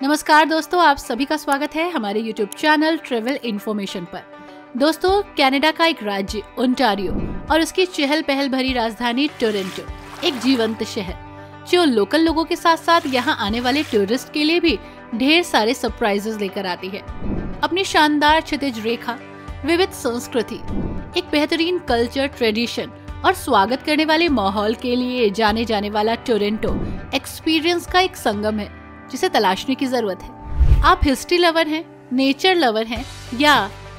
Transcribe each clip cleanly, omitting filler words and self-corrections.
नमस्कार दोस्तों, आप सभी का स्वागत है हमारे YouTube चैनल ट्रेवल इन्फॉर्मेशन पर। दोस्तों, कनाडा का एक राज्य ओंटारियो और उसकी चहल पहल भरी राजधानी टोरंटो एक जीवंत शहर जो लोकल लोगों के साथ साथ यहाँ आने वाले टूरिस्ट के लिए भी ढेर सारे सरप्राइजेस लेकर आती है। अपनी शानदार क्षितिज रेखा, विविध संस्कृति, एक बेहतरीन कल्चर, ट्रेडिशन और स्वागत करने वाले माहौल के लिए जाने जाने वाला टोरंटो एक्सपीरियंस का एक संगम है जिसे तलाशने की जरूरत है। आप हिस्ट्री लवर हैं, नेचर लवर हैं या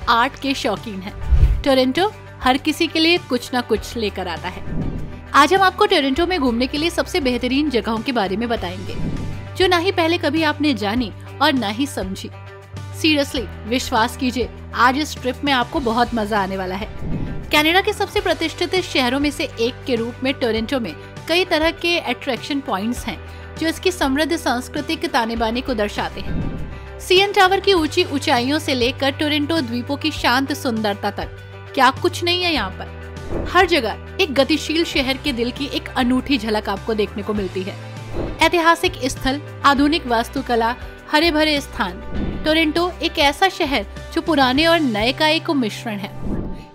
आर्ट के शौकीन हैं, टोरंटो हर किसी के लिए कुछ ना कुछ लेकर आता है। आज हम आपको टोरंटो में घूमने के लिए सबसे बेहतरीन जगहों के बारे में बताएंगे जो ना ही पहले कभी आपने जानी और ना ही समझी। सीरियसली विश्वास कीजिए, आज इस ट्रिप में आपको बहुत मजा आने वाला है। कनाडा के सबसे प्रतिष्ठित शहरों में से एक के रूप में टोरंटो में कई तरह के अट्रैक्शन पॉइंट्स हैं जो इसकी समृद्ध सांस्कृतिक ताने बाने को दर्शाते हैं। सीएन टावर की ऊंची ऊंचाइयों से लेकर टोरंटो द्वीपों की शांत सुंदरता तक क्या कुछ नहीं है यहाँ पर। हर जगह एक गतिशील शहर के दिल की एक अनूठी झलक आपको देखने को मिलती है। ऐतिहासिक स्थल, आधुनिक वास्तुकला, हरे भरे स्थान। टोरंटो एक ऐसा शहर जो पुराने और नए का एक मिश्रण है।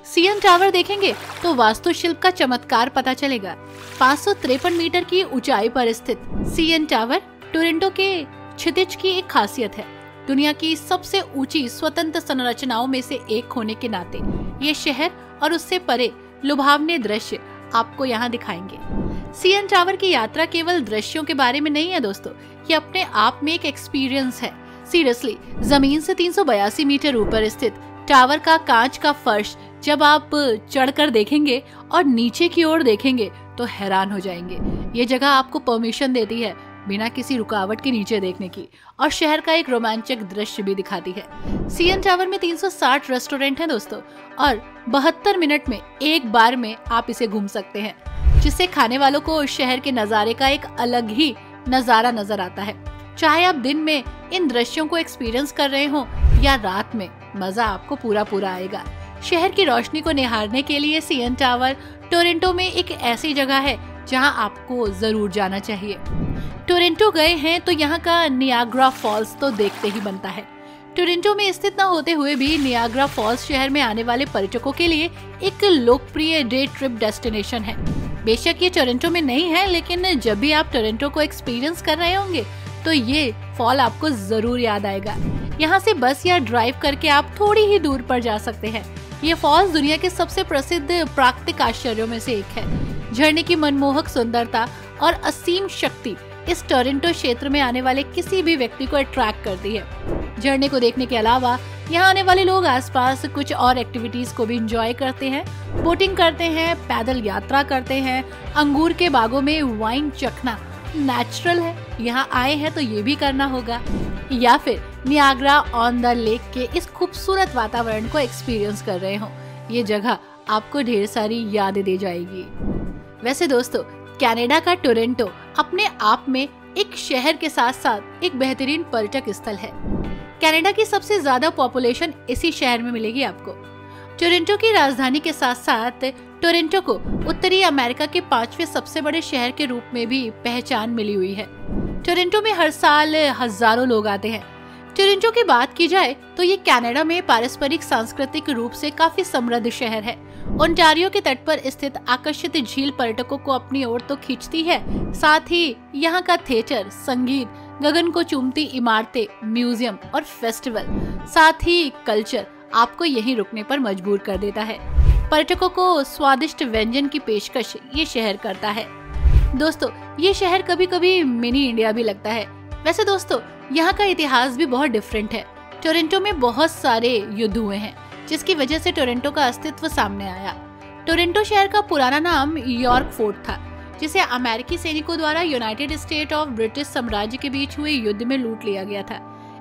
सीएन टावर देखेंगे तो वास्तुशिल्प का चमत्कार पता चलेगा। 553 मीटर की ऊंचाई पर स्थित सीएन टावर टोरंटो के क्षितिज की एक खासियत है। दुनिया की सबसे ऊंची स्वतंत्र संरचनाओं में से एक होने के नाते ये शहर और उससे परे लुभावने दृश्य आपको यहाँ दिखाएंगे। सीएन टावर की यात्रा केवल दृश्यों के बारे में नहीं है दोस्तों, ये अपने आप में एक एक्सपीरियंस है। सीरियसली, जमीन से 382 मीटर ऊपर स्थित टावर का कांच का फर्श जब आप चढ़कर देखेंगे और नीचे की ओर देखेंगे तो हैरान हो जाएंगे। ये जगह आपको परमिशन देती है बिना किसी रुकावट के नीचे देखने की और शहर का एक रोमांचक दृश्य भी दिखाती है। सीएन टावर में 360 रेस्टोरेंट हैं दोस्तों और 72 मिनट में एक बार में आप इसे घूम सकते हैं, जिससे खाने वालों को शहर के नजारे का एक अलग ही नजारा नजर आता है। चाहे आप दिन में इन दृश्यों को एक्सपीरियंस कर रहे हो या रात में, मजा आपको पूरा आएगा। शहर की रोशनी को निहारने के लिए सीएन टावर टोरंटो में एक ऐसी जगह है जहां आपको जरूर जाना चाहिए। टोरंटो गए हैं तो यहाँ का नियाग्रा फॉल्स तो देखते ही बनता है। टोरंटो में स्थित न होते हुए भी नियाग्रा फॉल्स शहर में आने वाले पर्यटकों के लिए एक लोकप्रिय डे ट्रिप डेस्टिनेशन है। बेशक ये टोरंटो में नहीं है, लेकिन जब भी आप टोरंटो को एक्सपीरियंस कर रहे होंगे तो ये फॉल आपको जरूर याद आएगा। यहाँ से बस या ड्राइव करके आप थोड़ी ही दूर पर जा सकते हैं। ये फॉल्स दुनिया के सबसे प्रसिद्ध प्राकृतिक आश्चर्यों में से एक है। झरने की मनमोहक सुंदरता और असीम शक्ति इस टोरंटो क्षेत्र में आने वाले किसी भी व्यक्ति को अट्रैक्ट करती है। झरने को देखने के अलावा यहाँ आने वाले लोग आसपास कुछ और एक्टिविटीज को भी एंजॉय करते हैं। बोटिंग करते हैं, पैदल यात्रा करते हैं, अंगूर के बागों में वाइन चखना नेचुरल है, यहाँ आए हैं तो ये भी करना होगा, या फिर नियाग्रा ऑन द लेक के इस खूबसूरत वातावरण को एक्सपीरियंस कर रहे हो। ये जगह आपको ढेर सारी यादें दे जाएगी। वैसे दोस्तों, कनाडा का टोरंटो अपने आप में एक शहर के साथ साथ एक बेहतरीन पर्यटक स्थल है। कनाडा की सबसे ज्यादा पॉपुलेशन इसी शहर में मिलेगी आपको। टोरंटो की राजधानी के साथ साथ टोरंटो को उत्तरी अमेरिका के 5वें सबसे बड़े शहर के रूप में भी पहचान मिली हुई है। टोरंटो में हर साल हजारों लोग आते हैं। टोरंटो की बात की जाए तो ये कनाडा में पारस्परिक सांस्कृतिक रूप से काफी समृद्ध शहर है। ओंटारियो के तट पर स्थित आकर्षित झील पर्यटकों को अपनी ओर तो खींचती है, साथ ही यहाँ का थिएटर, संगीत, गगन को चूमती इमारतें, म्यूजियम और फेस्टिवल, साथ ही कल्चर आपको यहीं रुकने पर मजबूर कर देता है। पर्यटकों को स्वादिष्ट व्यंजन की पेशकश ये शहर करता है। दोस्तों, ये शहर कभी कभी मिनी इंडिया भी लगता है। वैसे दोस्तों, यहाँ का इतिहास भी बहुत डिफरेंट है। टोरंटो में बहुत सारे युद्ध हुए हैं, जिसकी वजह से टोरंटो का अस्तित्व सामने आया। टोरंटो शहर का पुराना नाम यॉर्क फोर्ट था, जिसे अमेरिकी सैनिकों द्वारा यूनाइटेड स्टेट ऑफ ब्रिटिश साम्राज्य के बीच हुए युद्ध में लूट लिया गया था।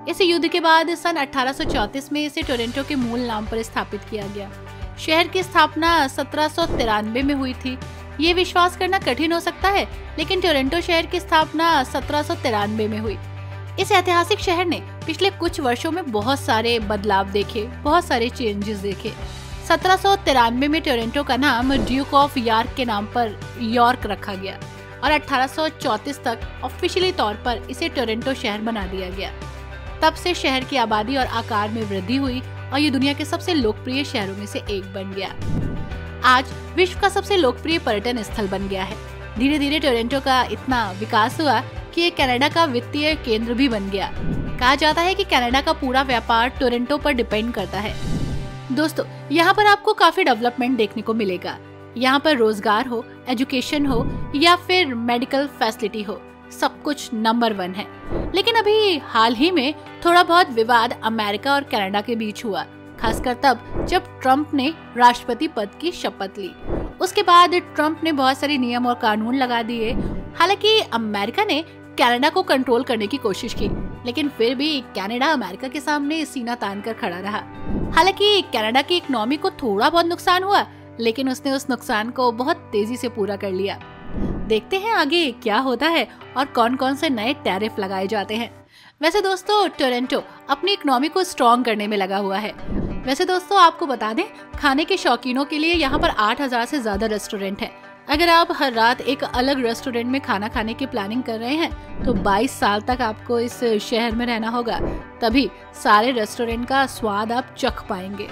इस युद्ध के बाद सन 1834 में इसे टोरंटो के मूल नाम पर स्थापित किया गया। शहर की स्थापना 1793 में हुई थी। ये विश्वास करना कठिन हो सकता है, लेकिन टोरंटो शहर की स्थापना 1793 में हुई। इस ऐतिहासिक शहर ने पिछले कुछ वर्षों में बहुत सारे बदलाव देखे, बहुत सारे चेंजेस देखे। 1793 में टोरंटो का नाम ड्यूक ऑफ यॉर्क के नाम पर यॉर्क रखा गया और 1834 तक ऑफिशियली तौर पर इसे टोरंटो शहर बना दिया गया। तब से शहर की आबादी और आकार में वृद्धि हुई और ये दुनिया के सबसे लोकप्रिय शहरों में से एक बन गया। आज विश्व का सबसे लोकप्रिय पर्यटन स्थल बन गया है। धीरे धीरे टोरंटो का इतना विकास हुआ कि ये कनाडा का वित्तीय केंद्र भी बन गया। कहा जाता है कि कनाडा का पूरा व्यापार टोरंटो पर डिपेंड करता है। दोस्तों, यहाँ पर आपको काफी डेवलपमेंट देखने को मिलेगा। यहाँ पर रोजगार हो, एजुकेशन हो या फिर मेडिकल फैसिलिटी हो, सब कुछ नंबर 1 है। लेकिन अभी हाल ही में थोड़ा बहुत विवाद अमेरिका और कनाडा के बीच हुआ, खासकर तब जब ट्रंप ने राष्ट्रपति पद की शपथ ली। उसके बाद ट्रंप ने बहुत सारे नियम और कानून लगा दिए। हालांकि अमेरिका ने कनाडा को कंट्रोल करने की कोशिश की, लेकिन फिर भी कनाडा अमेरिका के सामने सीना तान कर खड़ा रहा। हालांकि कनाडा की इकोनॉमी को थोड़ा बहुत नुकसान हुआ, लेकिन उसने उस नुकसान को बहुत तेजी से पूरा कर लिया। देखते हैं आगे क्या होता है और कौन कौन से नए टैरिफ लगाए जाते हैं। वैसे दोस्तों, टोरंटो अपनी इकोनॉमी को स्ट्रॉन्ग करने में लगा हुआ है। वैसे दोस्तों, आपको बता दें, खाने के शौकीनों के लिए यहाँ पर 8000 से ज्यादा रेस्टोरेंट हैं। अगर आप हर रात एक अलग रेस्टोरेंट में खाना खाने की प्लानिंग कर रहे हैं तो 22 साल तक आपको इस शहर में रहना होगा, तभी सारे रेस्टोरेंट का स्वाद आप चख पाएंगे।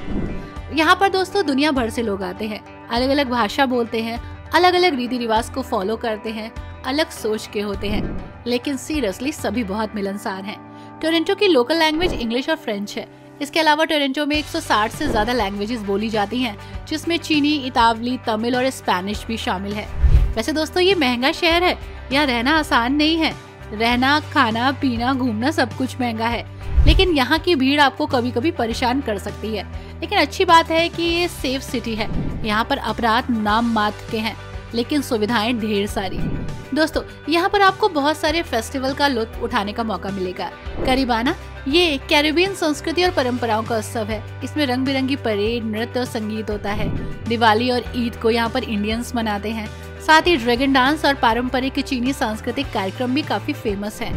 यहाँ पर दोस्तों दुनिया भर से लोग आते हैं, अलग अलग भाषा बोलते हैं, अलग अलग रीति रिवाज को फॉलो करते हैं, अलग सोच के होते हैं, लेकिन सीरियसली सभी बहुत मिलनसार हैं। टोरंटो की लोकल लैंग्वेज इंग्लिश और फ्रेंच है। इसके अलावा टोरंटो में 160 से ज्यादा लैंग्वेजेस बोली जाती हैं, जिसमें चीनी, इतावली, तमिल और स्पेनिश भी शामिल है। वैसे दोस्तों, ये महंगा शहर है, यहाँ रहना आसान नहीं है। रहना, खाना, पीना, घूमना सब कुछ महंगा है, लेकिन यहाँ की भीड़ आपको कभी कभी परेशान कर सकती है। लेकिन अच्छी बात है कि ये सेफ सिटी है। यहाँ पर अपराध नाम मात्र के हैं, लेकिन सुविधाएं ढेर सारी। दोस्तों, यहाँ पर आपको बहुत सारे फेस्टिवल का लुत्फ उठाने का मौका मिलेगा। करीबाना ये कैरिबियन संस्कृति और परंपराओं का उत्सव है। इसमें रंग बिरंगी परेड, नृत्य और संगीत होता है। दिवाली और ईद को यहाँ पर इंडियंस मनाते हैं। साथ ही ड्रैगन डांस और पारंपरिक चीनी सांस्कृतिक कार्यक्रम भी काफी फेमस है।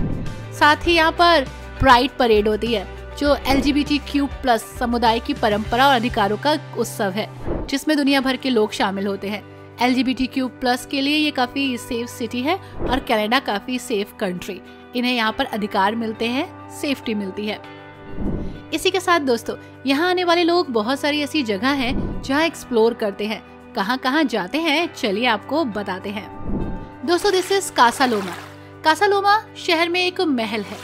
साथ ही यहाँ पर प्राइड परेड होती है, जो LGBTQ+ समुदाय की परंपरा और अधिकारों का उत्सव है, जिसमें दुनिया भर के लोग शामिल होते हैं। LGBTQ+ के लिए ये काफी सेफ सिटी है और कनाडा काफी सेफ कंट्री। इन्हें यहाँ पर अधिकार मिलते हैं, सेफ्टी मिलती है। इसी के साथ दोस्तों, यहाँ आने वाले लोग बहुत सारी ऐसी जगह हैं जहाँ एक्सप्लोर करते हैं। कहाँ कहाँ जाते हैं, चलिए आपको बताते हैं। दोस्तों, दिस इज कासा लोमा। कासा लोमा शहर में एक महल है।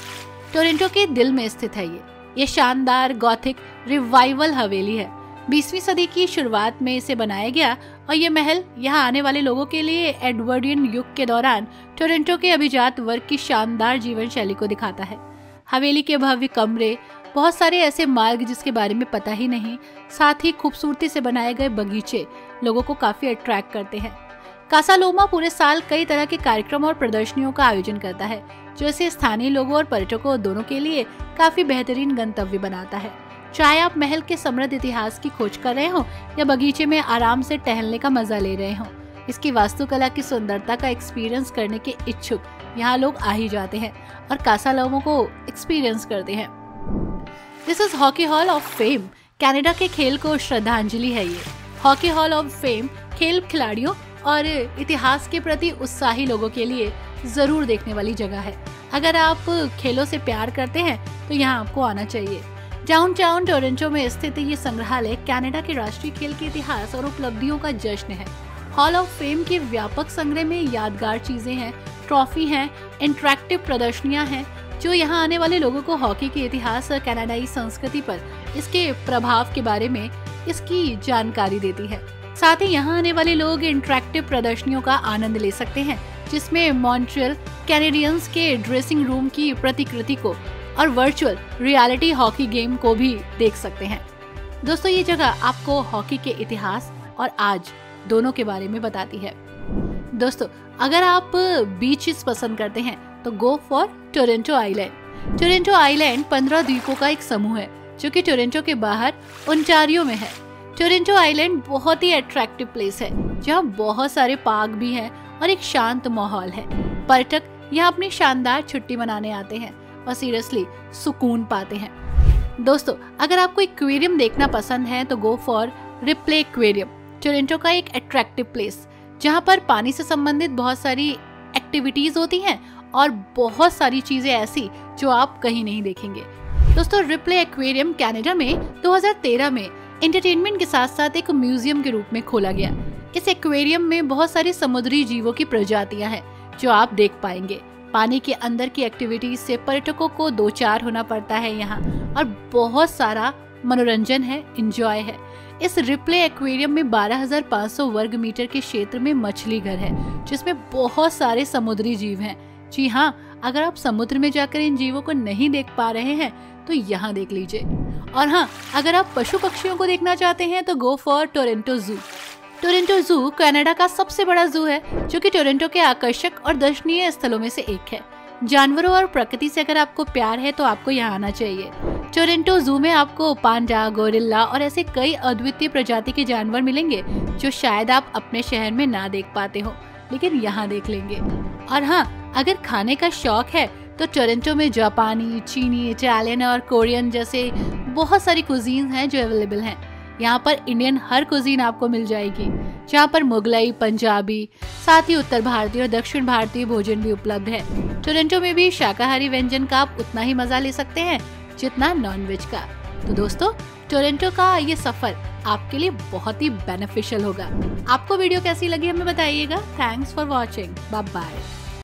टोरंटो के दिल में स्थित है ये शानदार गॉथिक रिवाइवल हवेली है। 20वीं सदी की शुरुआत में इसे बनाया गया और ये महल यहाँ आने वाले लोगों के लिए एडवर्डियन युग के दौरान टोरंटो के अभिजात वर्ग की शानदार जीवन शैली को दिखाता है। हवेली के भव्य कमरे, बहुत सारे ऐसे मार्ग जिसके बारे में पता ही नहीं, साथ ही खूबसूरती से बनाए गए बगीचे लोगों को काफी अट्रैक्ट करते हैं। कासा लोमा पूरे साल कई तरह के कार्यक्रम और प्रदर्शनियों का आयोजन करता है, जो इसे स्थानीय लोगों और पर्यटकों दोनों के लिए काफी बेहतरीन गंतव्य बनाता है। चाहे आप महल के समृद्ध इतिहास की खोज कर रहे हो या बगीचे में आराम से टहलने का मजा ले रहे हो, इसकी वास्तुकला की सुंदरता का एक्सपीरियंस करने के इच्छुक यहाँ लोग आ ही जाते हैं और कासा लोमा को एक्सपीरियंस करते हैं। This is hockey hall of fame. Canada के खेल को श्रद्धांजलि है ये। हॉकी हॉल ऑफ फेम खेल खिलाड़ियों और इतिहास के प्रति उत्साही लोगों के लिए जरूर देखने वाली जगह है। अगर आप खेलों से प्यार करते हैं तो यहाँ आपको आना चाहिए। डाउनटाउन टोरंटो में स्थित ये संग्रहालय कनाडा के राष्ट्रीय खेल के इतिहास और उपलब्धियों का जश्न है। हॉल ऑफ फेम के व्यापक संग्रह में यादगार चीजें हैं, ट्रॉफी हैं, इंटरैक्टिव प्रदर्शनियां हैं, जो यहाँ आने वाले लोगों को हॉकी के इतिहास और कनाडाई संस्कृति पर इसके प्रभाव के बारे में इसकी जानकारी देती है। साथ ही यहाँ आने वाले लोग इंटरैक्टिव प्रदर्शनियों का आनंद ले सकते हैं, जिसमें मॉन्ट्रियल कैनेडियंस के ड्रेसिंग रूम की प्रतिकृति को और वर्चुअल रियलिटी हॉकी गेम को भी देख सकते हैं। दोस्तों, ये जगह आपको हॉकी के इतिहास और आज दोनों के बारे में बताती है। दोस्तों, अगर आप बीचेस पसंद करते हैं तो go for Toronto island. Toronto island 15 द्वीपों का एक समूह है, जो कि टोरंटो के बाहर ओंटारियो में है। टोरंटो आइलैंड बहुत ही अट्रैक्टिव प्लेस है, जहाँ बहुत सारे पार्क भी हैं और एक शांत माहौल है। पर्यटक यहाँ अपनी शानदार छुट्टी मनाने आते हैं और सीरियसली सुकून पाते हैं। दोस्तों, अगर आपको एक्वेरियम देखना पसंद है तो go for replay aquarium. Toronto का एक अट्रैक्टिव प्लेस, जहाँ पर पानी से संबंधित बहुत सारी एक्टिविटीज होती हैं और बहुत सारी चीजें ऐसी जो आप कहीं नहीं देखेंगे। दोस्तों रिप्ले एक्वेरियम कनाडा में 2013 में एंटरटेनमेंट के साथ साथ एक म्यूजियम के रूप में खोला गया। इस एक्वेरियम में बहुत सारी समुद्री जीवों की प्रजातियां हैं जो आप देख पाएंगे। पानी के अंदर की एक्टिविटीज से पर्यटकों को दो चार होना पड़ता है यहाँ, और बहुत सारा मनोरंजन है, एंजॉय है। इस रिप्ले एक्वेरियम में 12,500 वर्ग मीटर के क्षेत्र में मछली घर है, जिसमें बहुत सारे समुद्री जीव हैं। जी हाँ, अगर आप समुद्र में जाकर इन जीवों को नहीं देख पा रहे हैं तो यहाँ देख लीजिए। और हाँ, अगर आप पशु पक्षियों को देखना चाहते हैं तो गो फॉर टोरंटो जू। टोरंटो जू कनाडा का सबसे बड़ा जू है, जो कि टोरंटो के आकर्षक और दर्शनीय स्थलों में से एक है। जानवरों और प्रकृति से अगर आपको प्यार है तो आपको यहाँ आना चाहिए। टोरंटो जू में आपको पांडा, गोरिल्ला और ऐसे कई अद्वितीय प्रजाति के जानवर मिलेंगे जो शायद आप अपने शहर में ना देख पाते हो, लेकिन यहाँ देख लेंगे। और हाँ, अगर खाने का शौक है तो टोरंटो में जापानी, चीनी, इटालियन और कोरियन जैसे बहुत सारी कुजीन हैं जो अवेलेबल हैं। यहाँ पर इंडियन हर कुजीन आपको मिल जाएगी, जहाँ पर मुगलई, पंजाबी, साथ ही उत्तर भारतीय और दक्षिण भारतीय भोजन भी उपलब्ध है। टोरंटो में भी शाकाहारी व्यंजन का आप उतना ही मजा ले सकते हैं जितना नॉनवेज का। तो दोस्तों, टोरंटो का ये सफर आपके लिए बहुत ही बेनिफिशियल होगा। आपको वीडियो कैसी लगी हमें बताइएगा। Thanks for watching. Bye bye.